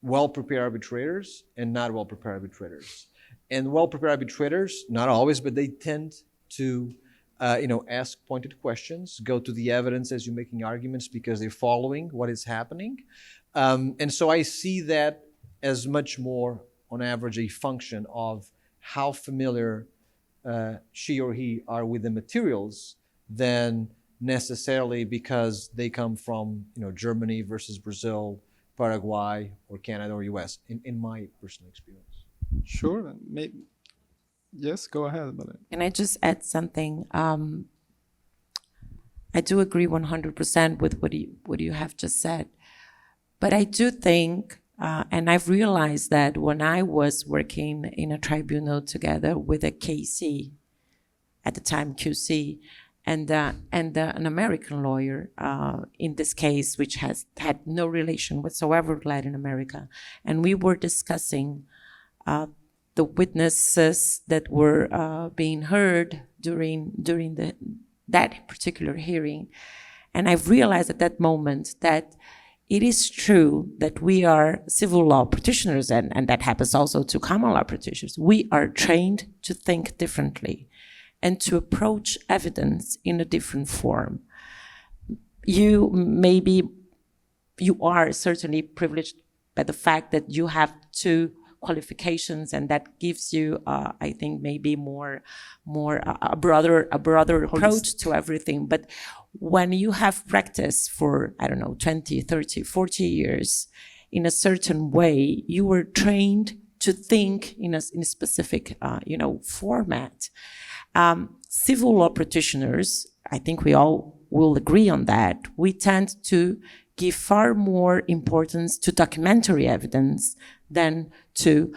well-prepared arbitrators and not well-prepared arbitrators. And well-prepared arbitrators, not always, but they tend to ask pointed questions, go to the evidence as you're making arguments because they're following what is happening. And so I see that as much more, on average, a function of how familiar she or he are with the materials than necessarily because they come from Germany versus Brazil, Paraguay, or Canada or US, in my personal experience. Sure. Yes, go ahead. Can I just add something? I do agree 100% with what you have just said. But I do think, and I've realized that when I was working in a tribunal together with a KC, at the time QC, and an American lawyer, in this case, which had no relation whatsoever with Latin America, and we were discussing the witnesses that were being heard during that particular hearing. And I've realized at that moment that it is true that we are civil law practitioners, and that happens also to common law practitioners. We are trained to think differently and to approach evidence in a different form. You are certainly privileged by the fact that you have two qualifications, and that gives you, I think, maybe a broader approach to everything. But when you have practiced for, 20, 30, 40 years in a certain way, you were trained to think in a specific, format. Civil law practitioners, I think we all will agree on that, we tend to give far more importance to documentary evidence than to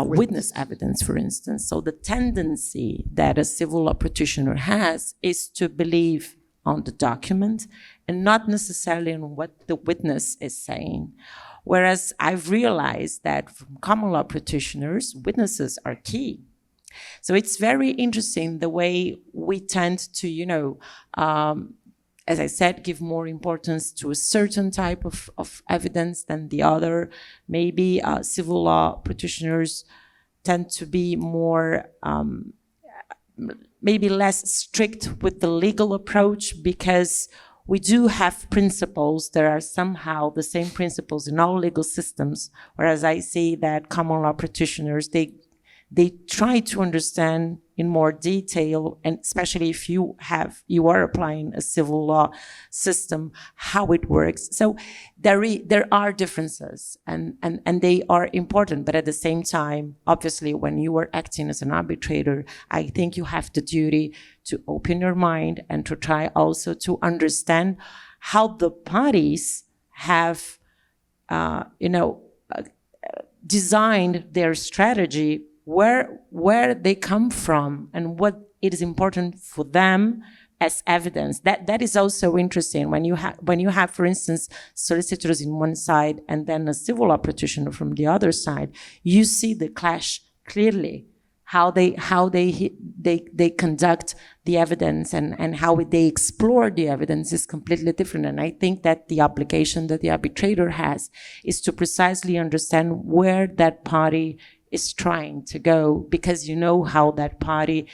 witness evidence, for instance. So the tendency that a civil law practitioner has is to believe on the document and not necessarily on what the witness is saying. Whereas I've realized that from common law practitioners, witnesses are key. So it's very interesting the way we tend to, as I said, give more importance to a certain type of evidence than the other. Maybe civil law practitioners tend to be more, maybe less strict with the legal approach, because we do have principles. There are somehow the same principles in all legal systems, whereas I see that common law practitioners, they try to understand in more detail, and especially if you are applying a civil law system, how it works. So there are differences, and they are important. But at the same time, obviously, when you are acting as an arbitrator, I think you have the duty to open your mind and to try also to understand how the parties have, designed their strategy, where they come from, and what it is important for them as evidence. That is also interesting when you have, for instance, solicitors in one side and then a civil law practitioner from the other side. You see the clash clearly. How they conduct the evidence and how they explore the evidence is completely different. And I think that the obligation that the arbitrator has is to precisely understand where that party is trying to go, because you know how that party,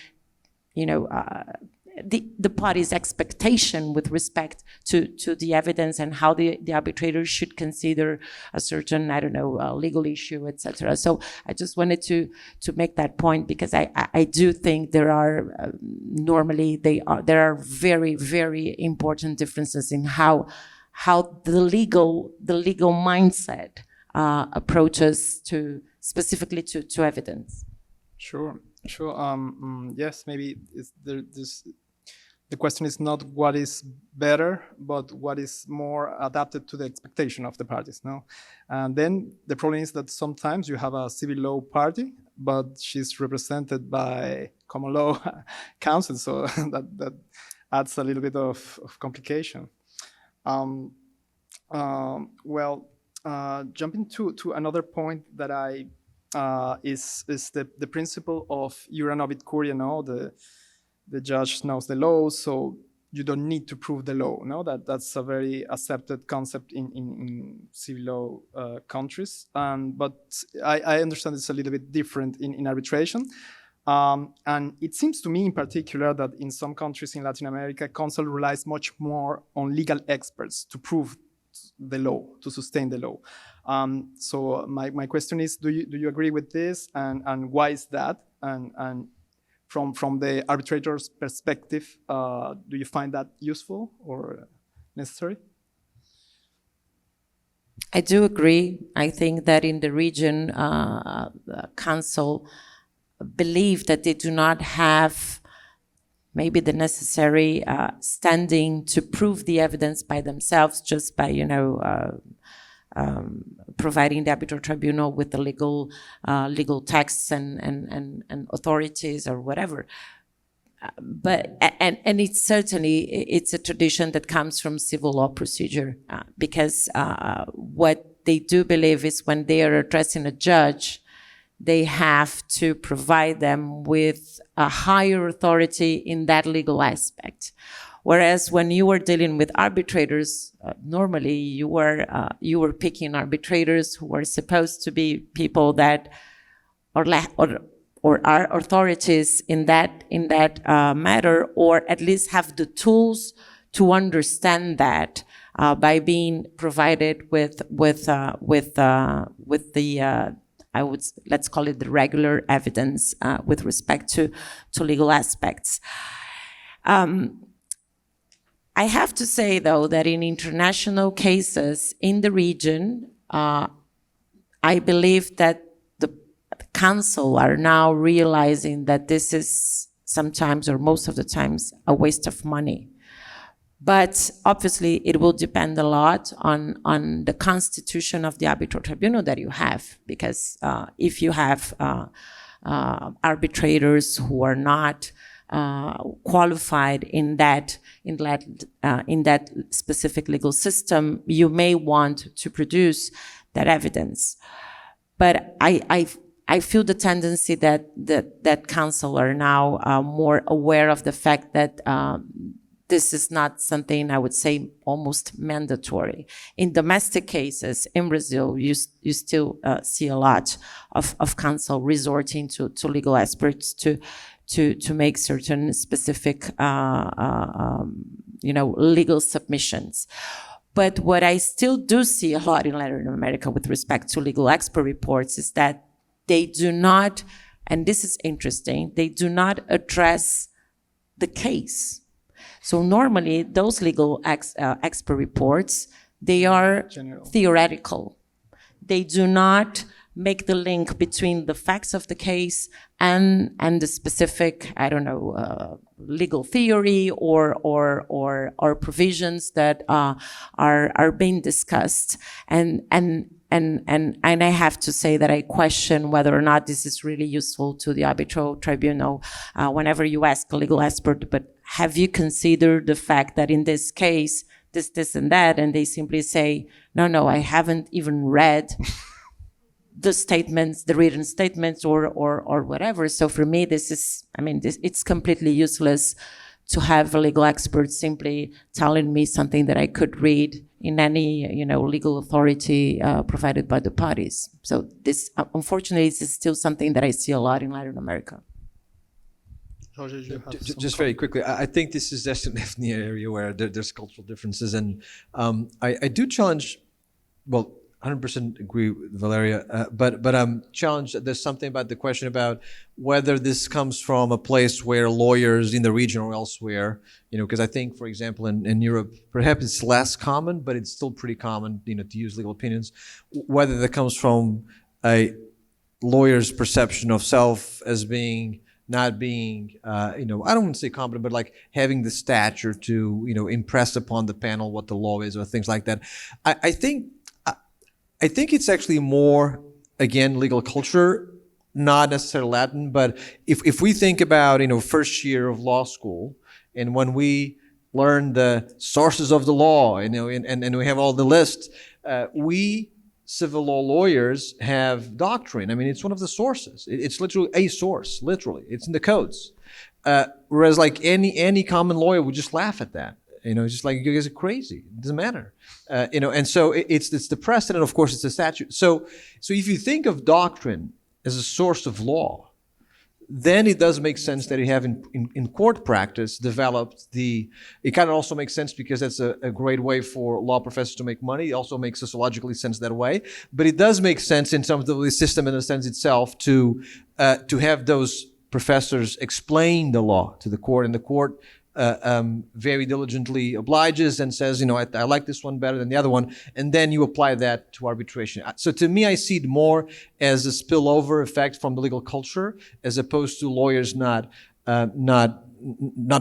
the party's expectation with respect to the evidence and how the arbitrator should consider a certain, I don't know, legal issue, etc. So I just wanted to make that point, because I do think there are normally there are very, very important differences in how the legal mindset approaches to specifically to evidence. Sure. Yes, maybe the question is not what is better, but what is more adapted to the expectation of the parties. No, and then the problem is that sometimes you have a civil law party, but she's represented by common law counsel, so that adds a little bit of complication. Jumping to another point that is the principle of Iura novit curia. No, the judge knows the law, so you don't need to prove the law. No, that's a very accepted concept in civil law countries. But I understand it's a little bit different in arbitration. And it seems to me in particular that in some countries in Latin America, counsel relies much more on legal experts to prove the law, to sustain the law. So my question is, do you agree with this, and why is that? And from the arbitrator's perspective, do you find that useful or necessary? I do agree. I think that in the region, counsel believe that they do not have maybe the necessary standing to prove the evidence by themselves, just by, providing the arbitral tribunal with the legal texts and authorities or whatever. But it's certainly, it's a tradition that comes from civil law procedure, because what they do believe is when they are addressing a judge, they have to provide them with a higher authority in that legal aspect. Whereas when you were dealing with arbitrators, normally you were picking arbitrators who were supposed to be people that or are authorities in that matter, or at least have the tools to understand that by being provided with the let's call it the regular evidence with respect to legal aspects. I have to say, though, that in international cases in the region, I believe that the counsel are now realizing that this is sometimes, or most of the times, a waste of money. But obviously, it will depend a lot on the constitution of the arbitral tribunal that you have, because if you have arbitrators who are not qualified in that specific legal system, you may want to produce that evidence. But I feel the tendency that counsel are now more aware of the fact that this is not something, I would say, almost mandatory. In domestic cases in Brazil, you still see a lot of counsel resorting to legal experts to make certain specific legal submissions. But what I still do see a lot in Latin America with respect to legal expert reports is that they do not, and this is interesting, they do not address the case. So normally those legal expert reports, they are general, theoretical. They do not make the link between the facts of the case and the specific, I don't know, legal theory or provisions that are being discussed. And I have to say that I question whether or not this is really useful to the arbitral tribunal. Whenever you ask a legal expert, but have you considered the fact that in this case, this, and that, and they simply say, no, I haven't even read the statements, the written statements, or whatever. So for me, it's completely useless to have a legal expert simply telling me something that I could read in any, legal authority provided by the parties. So this, unfortunately, is still something that I see a lot in Latin America. Jorge, you have some Just very quickly, I think this is definitely an area where there's cultural differences, and I do challenge, well, 100% agree with Valeria, but I'm challenged that there's something about the question about whether this comes from a place where lawyers in the region or elsewhere, because I think, for example, in Europe, perhaps it's less common, but it's still pretty common, to use legal opinions, whether that comes from a lawyer's perception of self as not being, I don't want to say competent, but like having the stature to, impress upon the panel what the law is or things like that. I think it's actually more, again, legal culture, not necessarily Latin, but if we think about, first year of law school, and when we learn the sources of the law, and we have all the lists, we civil law lawyers have doctrine. I mean, it's one of the sources. It's literally a source, literally. It's in the codes. Whereas like any common lawyer would just laugh at that. It's just like, you guys are crazy. It doesn't matter. And so it's the precedent, of course, it's the statute. So if you think of doctrine as a source of law, then it does make sense that you have in court practice developed it kind of also makes sense because that's a great way for law professors to make money. It also makes sociologically sense that way. But it does make sense in terms of the system in the sense itself to have those professors explain the law to the court, and the court very diligently obliges and says, I like this one better than the other one, and then you apply that to arbitration. So to me, I see it more as a spillover effect from the legal culture, as opposed to lawyers not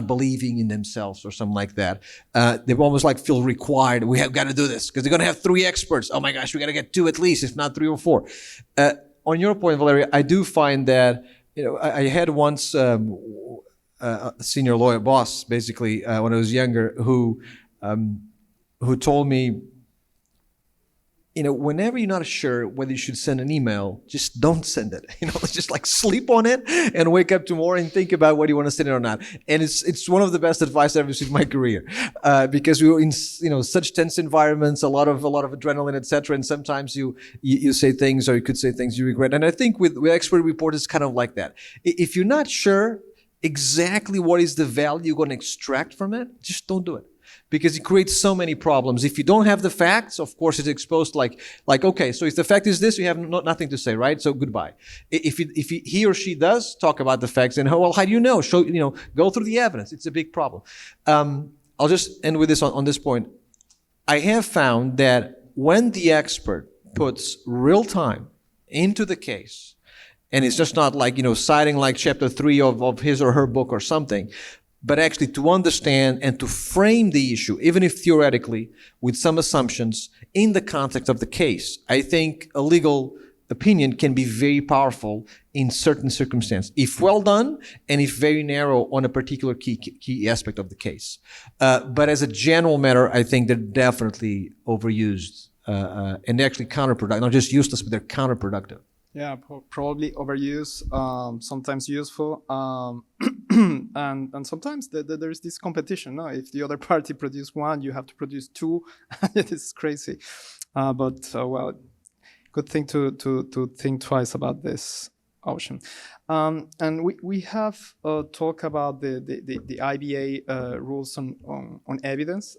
believing in themselves or something like that. They almost like feel required. We have got to do this because they're going to have 3 experts. Oh my gosh, we got to get 2 at least, if not 3 or 4. On your point, Valeria, I do find that I had once. A senior lawyer boss, basically, when I was younger, who told me, whenever you're not sure whether you should send an email, just don't send it. Just like sleep on it and wake up tomorrow and think about whether you want to send it or not. And it's one of the best advice I've ever received in my career, because we were in such tense environments, a lot of adrenaline, etc. And sometimes you say things, or you could say things you regret. And I think with expert report, it's kind of like that. If you're not sure exactly what is the value you're going to extract from it, just don't do it, because it creates so many problems. If you don't have the facts, of course, it's exposed like okay, so if the fact is this, you have nothing to say, right? So goodbye. If he or she does talk about the facts, then how do you know? Go through the evidence. It's a big problem. I'll just end with this on this point. I have found that when the expert puts real time into the case, and it's just not like, citing like chapter 3 of his or her book or something, but actually to understand and to frame the issue, even if theoretically, with some assumptions in the context of the case. I think a legal opinion can be very powerful in certain circumstances, if well done, and if very narrow on a particular key aspect of the case. But as a general matter, I think they're definitely overused and actually counterproductive. Not just useless, but they're counterproductive. Yeah, probably overuse, sometimes useful, and sometimes there is this competition. No, if the other party produce 1, you have to produce 2. It is crazy, but good thing to think twice about this option. And we have talked about the IBA rules on evidence.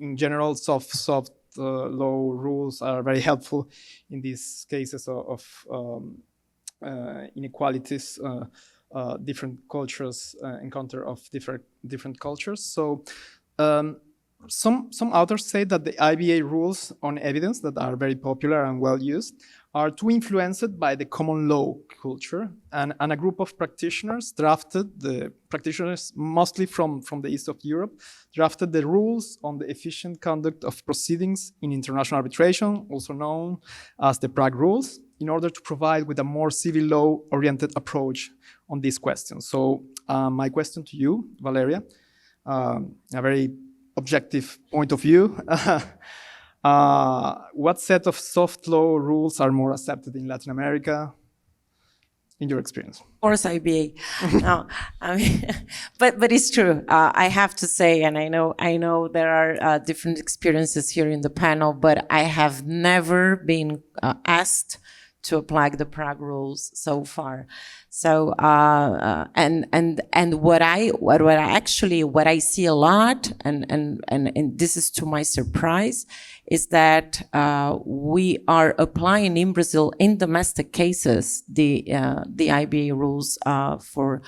In general, soft law rules are very helpful in these cases of inequalities, different cultures, encounter of different cultures. So some authors say that the IBA rules on evidence that are very popular and well used are too influenced by the common law culture, and a group of practitioners mostly from the east of Europe, drafted the rules on the efficient conduct of proceedings in international arbitration, also known as the Prague Rules, in order to provide with a more civil law-oriented approach on these questions. So my question to you, Valeria, a very objective point of view, what set of soft law rules are more accepted in Latin America, in your experience? Of course, IBA. No, I mean, but it's true. I have to say, and I know there are different experiences here in the panel, but I have never been asked to apply the Prague Rules so far. So and what I see a lot, and this is to my surprise, is that we are applying in Brazil in domestic cases the IBA rules for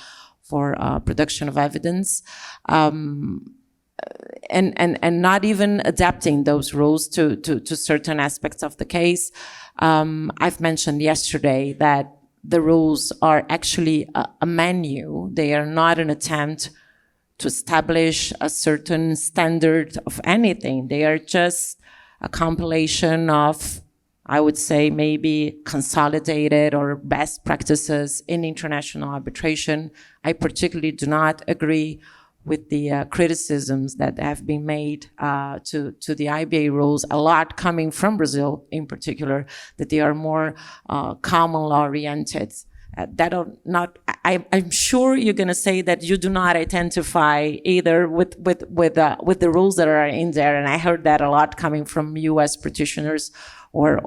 production of evidence. And not even adapting those rules to certain aspects of the case. I've mentioned yesterday that the rules are actually a menu. They are not an attempt to establish a certain standard of anything. They are just a compilation of, I would say, maybe consolidated or best practices in international arbitration. I particularly do not agree with the criticisms that have been made to the IBA rules, a lot coming from Brazil in particular, that they are more common law oriented. That are not. I'm sure you're going to say that you do not identify either with the rules that are in there, and I heard that a lot coming from U.S. practitioners or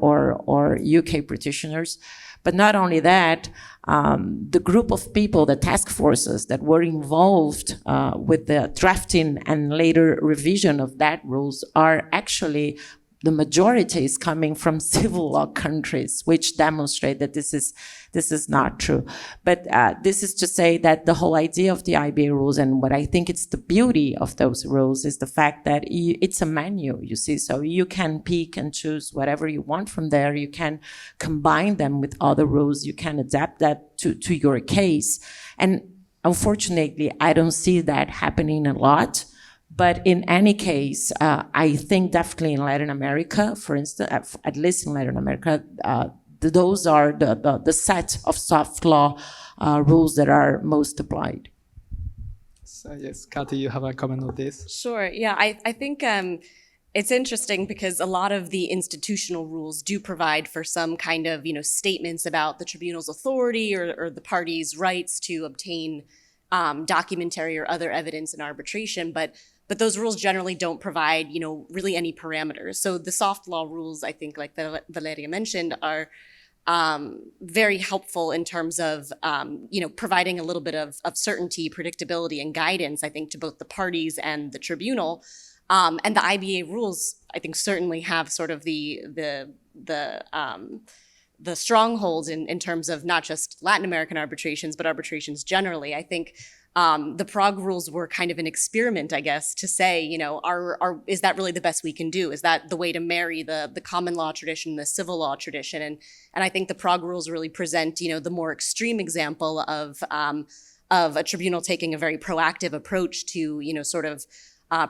UK practitioners. But not only that, the group of people, the task forces that were involved with the drafting and later revision of that rules are actually, the majority is coming from civil law countries, which demonstrate that this is not true. But this is to say that the whole idea of the IBA rules, and what I think it's the beauty of those rules, is the fact that it's a menu, you see. So you can pick and choose whatever you want from there. You can combine them with other rules. You can adapt that to your case. And unfortunately, I don't see that happening a lot. But in any case, I think definitely in Latin America, for instance, at least in Latin America, those are the set of soft law rules that are most applied. So yes, Kathy, you have a comment on this? Sure. Yeah, I think it's interesting because a lot of the institutional rules do provide for some kind of, statements about the tribunal's authority or the party's rights to obtain documentary or other evidence in arbitration, but those rules generally don't provide, really any parameters. So the soft law rules, I think, like Valeria mentioned, are very helpful in terms of, providing a little bit of certainty, predictability, and guidance, I think, to both the parties and the tribunal. And the IBA rules, I think, certainly have sort of the strongholds in terms of not just Latin American arbitrations, but arbitrations generally. I think the Prague Rules were kind of an experiment, I guess, to say, is that really the best we can do? Is that the way to marry the common law tradition, the civil law tradition? And I think the Prague Rules really present, the more extreme example of a tribunal taking a very proactive approach to, sort of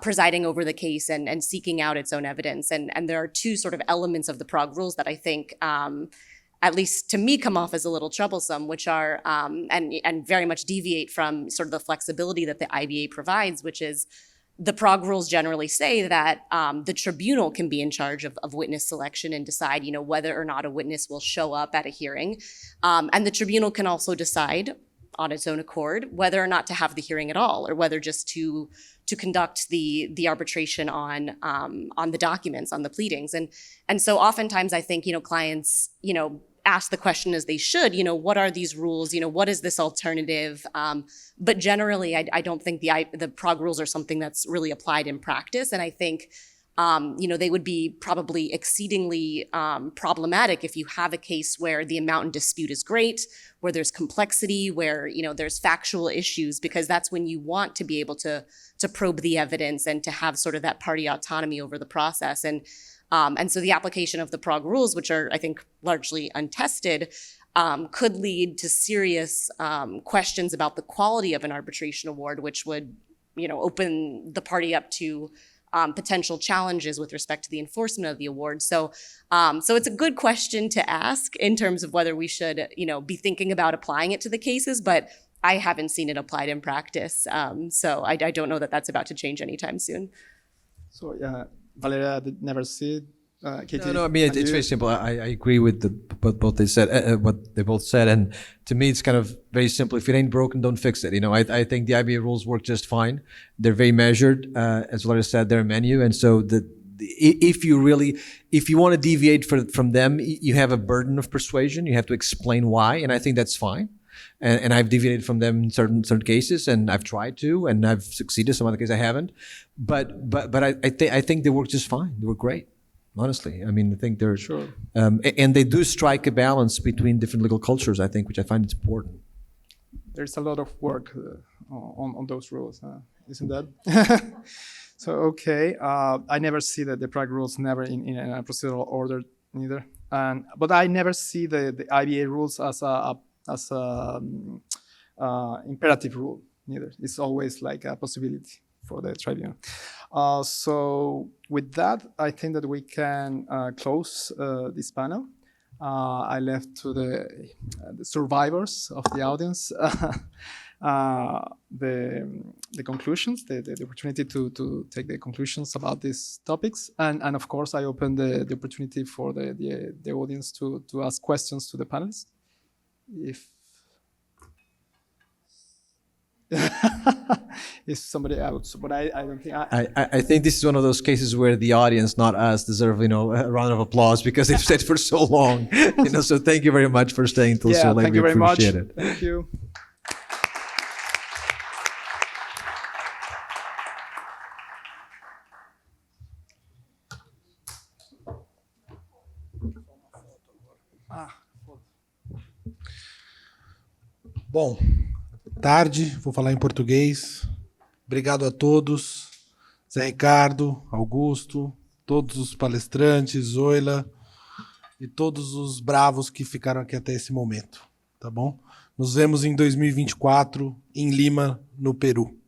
presiding over the case and seeking out its own evidence. And there are two sort of elements of the Prague Rules that I think at least to me, come off as a little troublesome, which are, and very much deviate from sort of the flexibility that the IBA provides, which is the Prague Rules generally say that the tribunal can be in charge of witness selection and decide, whether or not a witness will show up at a hearing. And the tribunal can also decide on its own accord whether or not to have the hearing at all, or whether just to conduct the arbitration on the documents, on the pleadings. And so oftentimes I think, clients, ask the question, as they should, what are these rules? What is this alternative? But generally, I don't think the Prague Rules are something that's really applied in practice. And I think, they would be probably exceedingly problematic if you have a case where the amount in dispute is great, where there's complexity, where, there's factual issues, because that's when you want to be able to probe the evidence and to have sort of that party autonomy over the process. And so the application of the Prague Rules, which are, I think, largely untested, could lead to serious questions about the quality of an arbitration award, which would, open the party up to potential challenges with respect to the enforcement of the award. So it's a good question to ask in terms of whether we should, be thinking about applying it to the cases, but I haven't seen it applied in practice. So I don't know that that's about to change anytime soon. So Valeria did never see it. Katie, no, I mean, it's very simple. I agree with what both they said, what they both said, and to me, it's kind of very simple. If it ain't broken, don't fix it. I think the IBA rules work just fine. They're very measured, as Valeria said. They're a menu, and so if you want to deviate from them, you have a burden of persuasion. You have to explain why, and I think that's fine. And I've deviated from them in certain cases, and I've tried to, and I've succeeded. Some other cases I haven't. But I think they work just fine. They work great, honestly. I mean, I think they're Sure. And they do strike a balance between different legal cultures, I think, which I find is important. There's a lot of work on those rules, isn't that? So, okay, I never see the Prague Rules never in a procedural order neither. But I never see the IBA rules as a imperative rule neither. It's always like a possibility for the tribunal. So with that, I think that we can close this panel. I left to the survivors of the audience the conclusions, the opportunity to take the conclusions about these topics, and of course I open the opportunity for the audience to ask questions to the panelists. If somebody else, but I don't think I think this is one of those cases where the audience, not us, deserve a round of applause because they've stayed for so long. So thank you very much for staying till so late. Thank you very much. Appreciate it. Thank you. Bom, tarde, vou falar em português. Obrigado a todos, Zé Ricardo, Augusto, todos os palestrantes, Zoila e todos os bravos que ficaram aqui até esse momento, tá bom? Nos vemos em 2024 em Lima, no Peru.